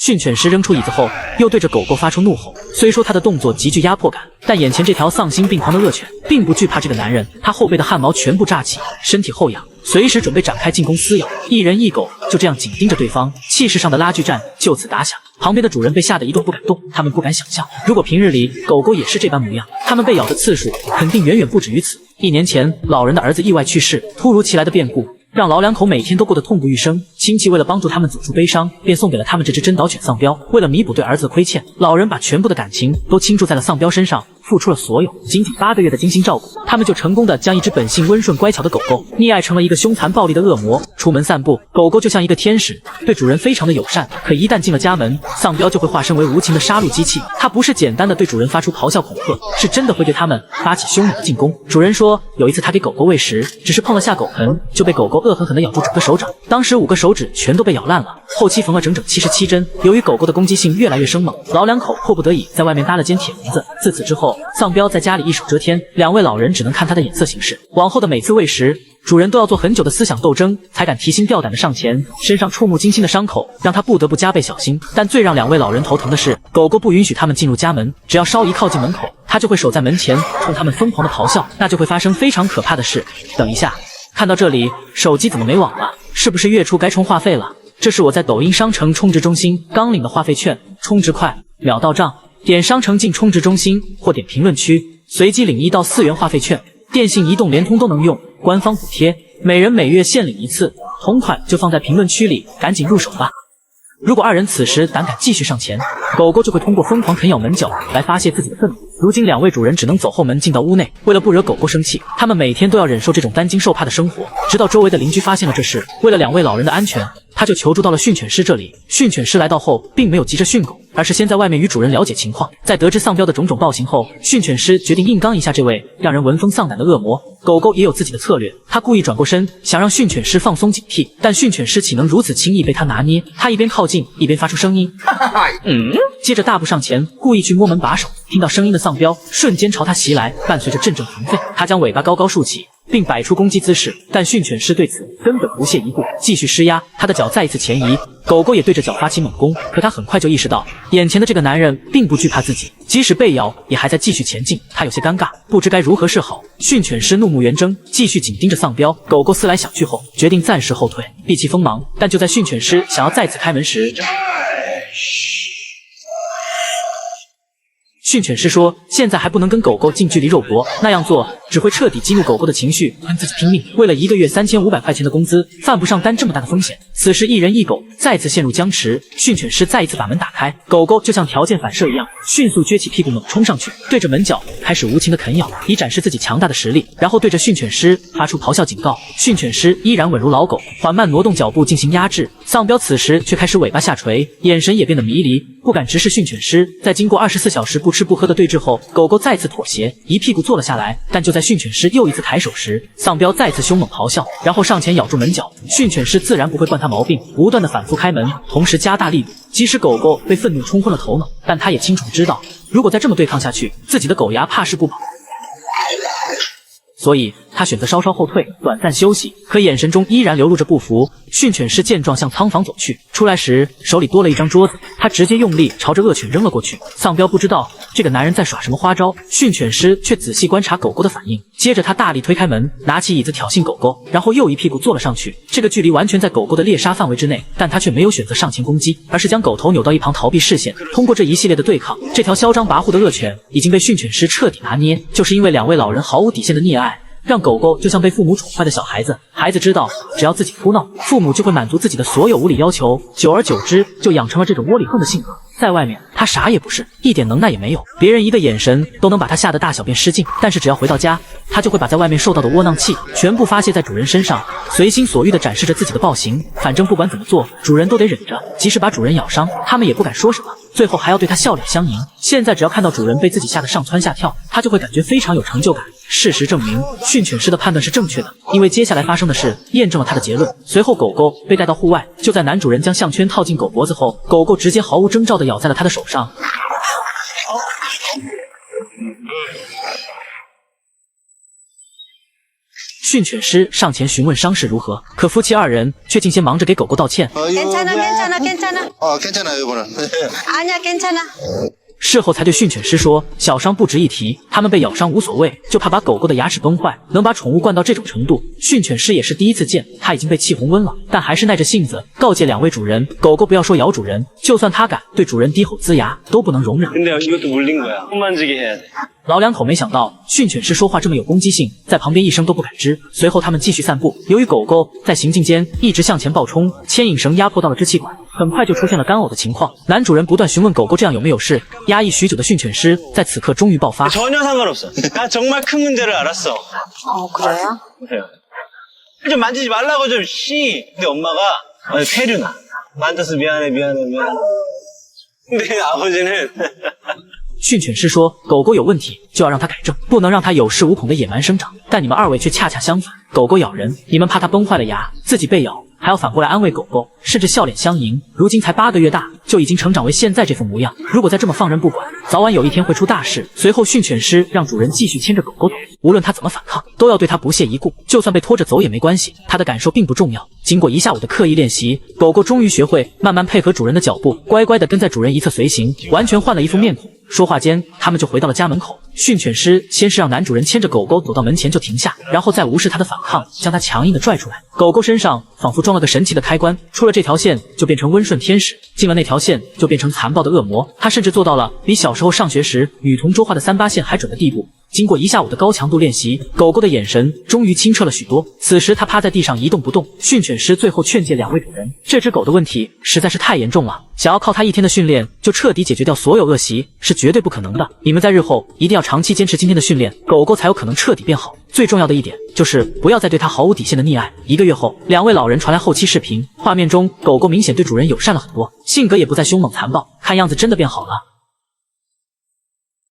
訓犬師扔出椅子後，又对着狗狗发出怒吼。虽說他的动作极具压迫感，但眼前这条丧心病狂的恶犬并不惧怕这個男人，他後背的汗毛全部炸起，身體後仰，隨時準備展開進攻撕咬。一人一狗就這樣緊盯着對方，氣勢上的拉鋸戰就此打響。旁邊的主人被嚇得一動不敢動，他們不敢想象，如果平日裡狗狗也是這般模樣，他們被咬的次數肯定遠遠不止於此。1年前，老人的兒子意外去世，突如其來的變故讓老兩口每天都過得痛不欲生。親戚為了幫助他們走出悲傷，便送給了他們這隻真島犬喪彪。為了彌補對兒子的虧欠，老人把全部的感情都傾注在了喪彪身上，付出了所有。僅僅8個月的精心照顧，他們就成功的將一隻本性溫順乖巧的狗狗溺愛成了一個兇殘暴力的惡魔。出門散步，狗狗就像一個天使，對主人非常的友善。可一旦進了家門，喪彪就會化身為無情的殺戮機器。它不是簡單的對主人發出咆哮恐嚇，是真的會對他們發起兇猛的進攻。主人說，有一次他給狗狗餵食，只是碰了下狗盆，就被狗狗惡狠狠地咬住整個手掌，當時5個手指全都被咬爛了，後期縫了整整77針。由於狗狗的攻擊性越來越生猛，老兩口迫不得已在外面搭了間鐵籠子。自此之後，喪彪在家裡一手遮天，兩位老人只能看他的眼色行事。往後的每次餵食，主人都要做很久的思想鬥爭，才敢提心吊膽的上前。身上觸目驚心的傷口讓他不得不加倍小心。但最讓兩位老人頭疼的是，狗狗不允許他们進入家門，只要稍一靠近門口，他就會守在門前，衝他們瘋狂的咆哮，那就會發生非常可怕的事。等一下，看到這裡，手機怎麼沒網了？是不是月初該充話費了？這是我在抖音商城充值中心剛領的話費券，充值快，秒到賬。點商城進充值中心或點評論區，隨機領1到4元話費券，電信、移動、聯通都能用，官方補貼，每人每月限領1次，同款就放在評論區裡，趕緊入手吧。如果二人此時膽敢繼續上前，狗狗就會通過瘋狂啃咬門腳來發洩自己的憤怒。如今兩位主人只能走後門進到屋內，為了不惹狗狗生氣，他們每天都要忍受這種擔驚受怕的生活。直到周圍的鄰居發現了這事，為了兩位老人的安全，他就求助到了訓犬師這裡。訓犬師來到後，並沒有急着訓狗，而是先在外面與主人了解情況。在得知喪彪的種種暴行後，訓犬師決定硬剛一下這位讓人聞風喪膽的惡魔。狗狗也有自己的策略，他故意轉過身，想讓訓犬師放鬆警惕，但訓犬師豈能如此輕易被他拿捏？他一邊靠近，一邊發出聲音，接着大步上前，故意去摸門把手。聽到聲音的喪彪瞬間朝他襲來，伴隨着陣陣騰飛。他將尾巴高高豎起，並擺出攻擊姿勢，但訓犬師對此根本不屑一顧，繼續施壓。他的腳再一次前移，狗狗也對着腳發起猛攻。可他很快就意識到，眼前的這個男人並不懼怕自己，即使被咬，也還在繼續前進。他有些尷尬，不知該如何是好。訓犬師怒目圓睜，繼續緊盯着喪彪。狗狗思來想去後，決定暫時後退，避其鋒芒。但就在訓犬師想要再次開門時，訓犬師說，現在還不能跟狗狗近距離肉搏，那樣做只會徹底激怒狗狗的情緒，跟自己拼命。為了1個月3500塊錢的工資，犯不上擔這麼大的風險。此時一人一狗再次陷入僵持，訓犬師再一次把門打開，狗狗就像條件反射一樣，迅速撅起屁股猛衝上去，對着門角開始無情的啃咬，以展示自己強大的實力。然後對着訓犬師發出咆哮警告，訓犬師依然穩如老狗，緩慢挪動腳步進行壓制。喪彪此時卻開始尾巴下垂，眼神也變得迷離，不敢直視訓犬師。在經過24小時不吃不喝的對峙後，狗狗再次妥協，一屁股坐了下來。但就在訓犬師又一次抬手時，喪彪再次兇猛咆哮，然後上前咬住門角。訓犬師自然不會慣他毛病，不斷的反覆開門，同時加大力度。即使狗狗被憤怒沖昏了頭腦，但他也清楚知道，如果再這麼對抗下去，自己的狗牙怕是不保。所以他選擇稍稍後退，短暫休息，可眼神中依然流露着不服。訓犬師見狀向倉房走去，出來時手裡多了一張桌子，他直接用力朝着惡犬扔了過去。喪彪不知道這個男人在耍什麼花招，訓犬師卻仔細觀察狗狗的反應。接着他大力推開門，拿起椅子挑釁狗狗，然後又一屁股坐了上去。這個距離完全在狗狗的獵殺範圍之內，但他卻沒有選擇上前攻擊，而是將狗頭扭到一旁逃避視線。通過這一系列的對抗，這條囂張跋扈的惡犬已經被訓犬師徹底拿捏。就是因為兩位老人毫無底線的溺愛，讓狗狗就像被父母寵壞的小孩子，孩子知道只要自己哭鬧，父母就會滿足自己的所有無理要求，久而久之就養成了這種窩裡橫的性格。在外面他啥也不是，一點能耐也沒有，別人一個眼神都能把他嚇得大小便失禁，但是只要回到家，他就會把在外面受到的窩囊氣全部發洩在主人身上，隨心所欲地展示着自己的暴行。反正不管怎麼做，主人都得忍着，即使把主人咬傷，他們也不敢說什麼，最後還要對他笑臉相迎。現在只要看到主人被自己嚇得上蹿下跳，他就會感覺非常有成就感。事實證明，訓犬師的判斷是正確的，因為接下來發生的事驗證了他的結論。隨後狗狗被帶到戶外，就在男主人將項圈套進狗脖子後，狗狗直接毫無徵兆地咬在了他的手上。訓犬師上前詢問傷勢如何，可夫妻二人卻竟先忙着給狗狗道歉。事後才对训犬師說，小傷不值一提，他們被咬傷無所謂，就怕把狗狗的牙齒崩壞。能把寵物慣到這種程度，訓犬師也是第一次見，他已經被氣紅溫了，但還是耐着性子告誡兩位主人，狗狗不要說咬主人，就算他敢对主人低吼齜牙，都不能容忍。老两口没想到训犬師說話這麼有攻擊性，在旁邊一聲都不敢吱。隨後他們繼續散步，由於狗狗在行進間一直向前暴衝，牽引繩壓迫到了支氣管，很快就出現了乾嘔的情況。男主人不斷詢問狗狗這樣有沒有事，壓抑許久的訓犬師在此刻終於爆發。训犬師說，狗狗有問題就要讓它改正，不能讓它有恃無恐的野蠻生長。但你們二位卻恰恰相反，狗狗咬人，你們怕它崩壞了牙，自己被咬，還要反過來安慰狗狗，甚至笑臉相迎。如今才8個月大，就已經成長為現在這副模樣。如果再這麼放任不管，早晚有一天會出大事。隨後訓犬師讓主人繼續牽着狗狗走，無論它怎麼反抗，都要對它不屑一顧，就算被拖着走也沒關係，它的感受並不重要。經過1下午的刻意練習，狗狗終於學會慢慢配合主人的腳步，乖乖地跟在主人一側隨行，完全換了一副面孔。說話間，他們就回到了家門口。训犬師先是讓男主人牽着狗狗走到門前就停下，然後再無視他的反抗，將他強硬地拽出来。狗狗身上仿佛装了個神奇的開關，出了這條線就變成溫順天使，進了那條線就變成殘暴的惡魔。他甚至做到了比小時候上學時女同桌畫的3-8線還準的地步。經過1下午的高強度練習，狗狗的眼神終於清澈了許多。此時它趴在地上一動不動。訓犬師最後勸誡兩位主人，這只狗的問題實在是太嚴重了，想要靠它1天的訓練就徹底解決掉所有惡習是絕對不可能的。你們在日後一定要長期堅持今天的訓練，狗狗才有可能徹底變好。最重要的一點就是不要再對它毫無底線的溺愛。1個月後，兩位老人傳來後期視頻，畫面中狗狗明顯對主人友善了很多，性格也不再兇猛殘暴，看樣子真的變好了。